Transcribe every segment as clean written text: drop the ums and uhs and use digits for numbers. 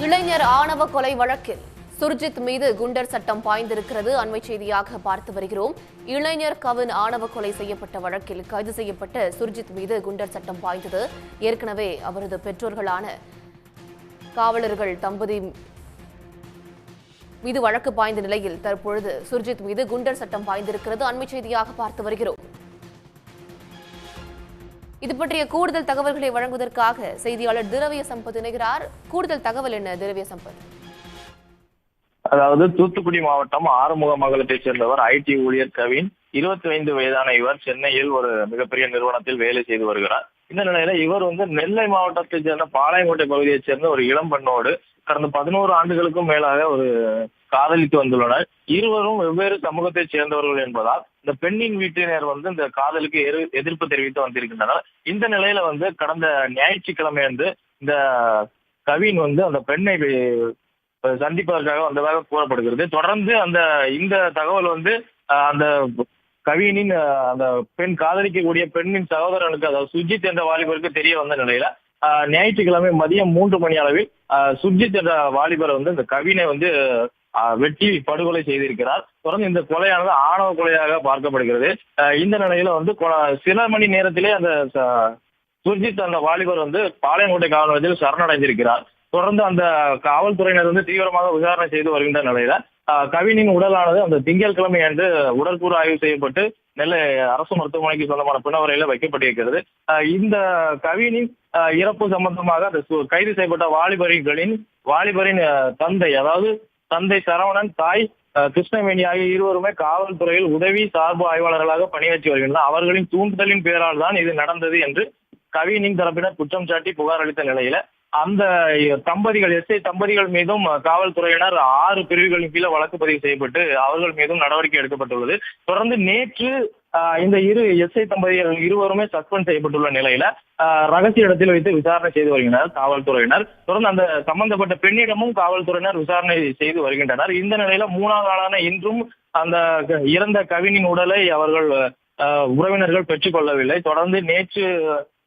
இளைஞர் ஆணவ கொலை வழக்கில் சுர்ஜித் மீது குண்டர் சட்டம் பாய்ந்திருக்கிறது. அண்மை செய்தியாக பார்த்து வருகிறோம். இளைஞர் கவின் ஆணவ கொலை செய்யப்பட்ட வழக்கில் கைது செய்யப்பட்ட சுர்ஜித் மீது குண்டர் சட்டம் பாய்ந்தது. ஏற்கனவே அவரது பெற்றோர்களான காவலர்கள் தம்பதி மீது வழக்கு பாய்ந்த நிலையில் தற்பொழுது சுர்ஜித் மீது குண்டர் சட்டம் பாய்ந்திருக்கிறது. அண்மை செய்தியாக பார்த்து வருகிறோம். இது பற்றிய கூடுதல் தகவல்களை வழங்குவதற்காக செய்தியாளர் திரவிய சம்பத் இணைகிறார். கூடுதல் தகவல் என்ன திரவிய சம்பத்? அதாவது தூத்துக்குடி மாவட்டம் ஆறுமுகமங்கலத்தைச் சேர்ந்தவர் ஐடி ஊழியர் கவின். 25 வயதான இவர் சென்னையில் ஒரு மிகப்பெரிய நிறுவனத்தில் வேலை செய்து வருகிறார். இந்த நிலையில இவர் நெல்லை மாவட்டத்தைச் சேர்ந்த பாளையங்கோட்டை பகுதியைச் சேர்ந்த ஒரு இளம் பெண்ணோடு கடந்த 11 ஆண்டுகளுக்கும் மேலாக ஒரு காதலித்து வந்துள்ளனர். இருவரும் வெவ்வேறு சமூகத்தைச் சேர்ந்தவர்கள் என்பதால் இந்த பெண்ணின் வீட்டினர் இந்த காதலுக்கு எதிர்ப்பு தெரிவித்து வந்திருக்கின்றனர். இந்த நிலையில கடந்த ஞாயிற்றுக்கிழமை இந்த கவின் அந்த பெண்ணை சந்திப்பதற்காக வந்ததாக கூறப்படுகிறது. தொடர்ந்து இந்த தகவல் அந்த கவினின் அந்த பெண் காதலிக்கக்கூடிய பெண்ணின் சகோதரனுக்கு, அதாவது சுர்ஜித் என்ற வாலிபருக்கு தெரிய வந்த நிலையில ஞாயிற்றுக்கிழமை மதியம் 3 மணி அளவில் சுர்ஜித் என்ற வாலிபர் இந்த கவினை வெட்டி படுகொலை செய்திருக்கிறார். தொடர்ந்து இந்த கொலையானது ஆணவ கொலையாக பார்க்கப்படுகிறது. இந்த நிலையில சில மணி நேரத்திலே அந்த சுர்ஜித் அந்த வாலிபர் பாளையங்கோட்டை காவல் நிலையத்தில் சரணடைந்திருக்கிறார். தொடர்ந்து அந்த காவல்துறையினர் தீவிரமாக விசாரணை செய்து வருகின்ற நிலையில கவினின் உடலானது அந்த திங்கட்கிழமை அன்று உடற்கூறு ஆய்வு செய்யப்பட்டு நெல்லை அரசு மருத்துவமனைக்கு சொந்தமான பிணவரையில வைக்கப்பட்டிருக்கிறது. இந்த கவினின் இறப்பு சம்பந்தமாக அந்த கைது செய்யப்பட்ட வாலிபரின் தந்தை, அதாவது தந்தை சரவணன், தாய் கிருஷ்ணவேணி ஆகிய இருவருமே காவல்துறையில் உதவி சார்பு ஆய்வாளர்களாக பணியாற்றி வருகின்றனர். அவர்களின் தூண்டுதலின் பேரால் தான் இது நடந்தது என்று கவினின் தரப்பினர் குற்றம் சாட்டி புகார் அளித்த நிலையில அந்த தம்பதிகள் எஸ்ஐ தம்பதிகள் மீதும் காவல்துறையினர் 6 பிரிவுகளின் கீழே வழக்கு பதிவு செய்யப்பட்டு அவர்கள் மீதும் நடவடிக்கை எடுக்கப்பட்டுள்ளது. தொடர்ந்து நேற்று இந்த எஸ்ஐ தம்பதிகள் இருவருமே சஸ்பெண்ட் செய்யப்பட்டுள்ள நிலையில ரகசிய இடத்தில் வைத்து விசாரணை செய்து வருகின்றனர் காவல்துறையினர். தொடர்ந்து அந்த சம்பந்தப்பட்ட பெண்ணிடமும் காவல்துறையினர் விசாரணை செய்து வருகின்றனர். இந்த நிலையில 3வது நாளான இன்றும் அந்த இறந்த கவினின் உடலை அவர்கள் உறவினர்கள் பெற்றுக் கொள்ளவில்லை. தொடர்ந்து நேற்று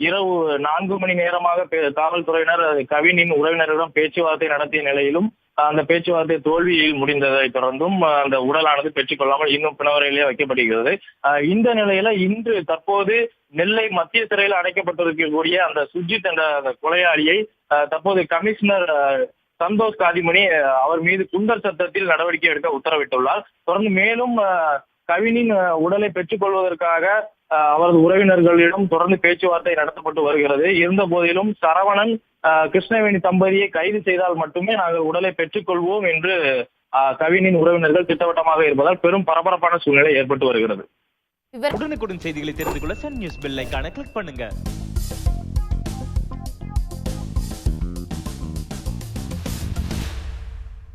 இரவு 4 மணி நேரமாக காவல்துறையினர் கவினின் உறவினரிடம் பேச்சுவார்த்தை நடத்திய நிலையிலும் அந்த பேச்சுவார்த்தை தோல்வியில் முடிந்ததை தொடர்ந்தும் அந்த உடலானது பெற்றுக் கொள்ளாமல் இன்னும் பிணவரையிலே வைக்கப்படுகிறது. இந்த நிலையில இன்று தற்போது நெல்லை மத்திய சிறையில் அடைக்கப்பட்டிருக்கக்கூடிய அந்த சுர்ஜித் என்ற அந்த கொலையாளியை தற்போது கமிஷனர் சந்தோஷ் காதிமணி அவர் மீது குண்டர் சட்டத்தில் நடவடிக்கை எடுக்க உத்தரவிட்டுள்ளார். தொடர்ந்து மேலும் கவினின் உடலை பெற்றுக் கொள்வதற்காக அவரது உறவினர்களிடம் தொடர்ந்து பேச்சுவார்த்தை நடத்தப்பட்டு வருகிறது. இருந்த போதிலும் சரவணன், கிருஷ்ணவேணி தம்பதியை கைது செய்தால் மட்டுமே நாங்கள் உடலை பெற்றுக் கொள்வோம் என்று கவினின் உறவினர்கள் திட்டவட்டமாக இருப்பதால் பெரும் பரபரப்பான சூழ்நிலை ஏற்பட்டு வருகிறது. உடனுக்குடன் செய்திகளை தெரிந்து கொள்ள சன் நியூஸ் பெல் ஐகானை கிளிக் பண்ணுங்க.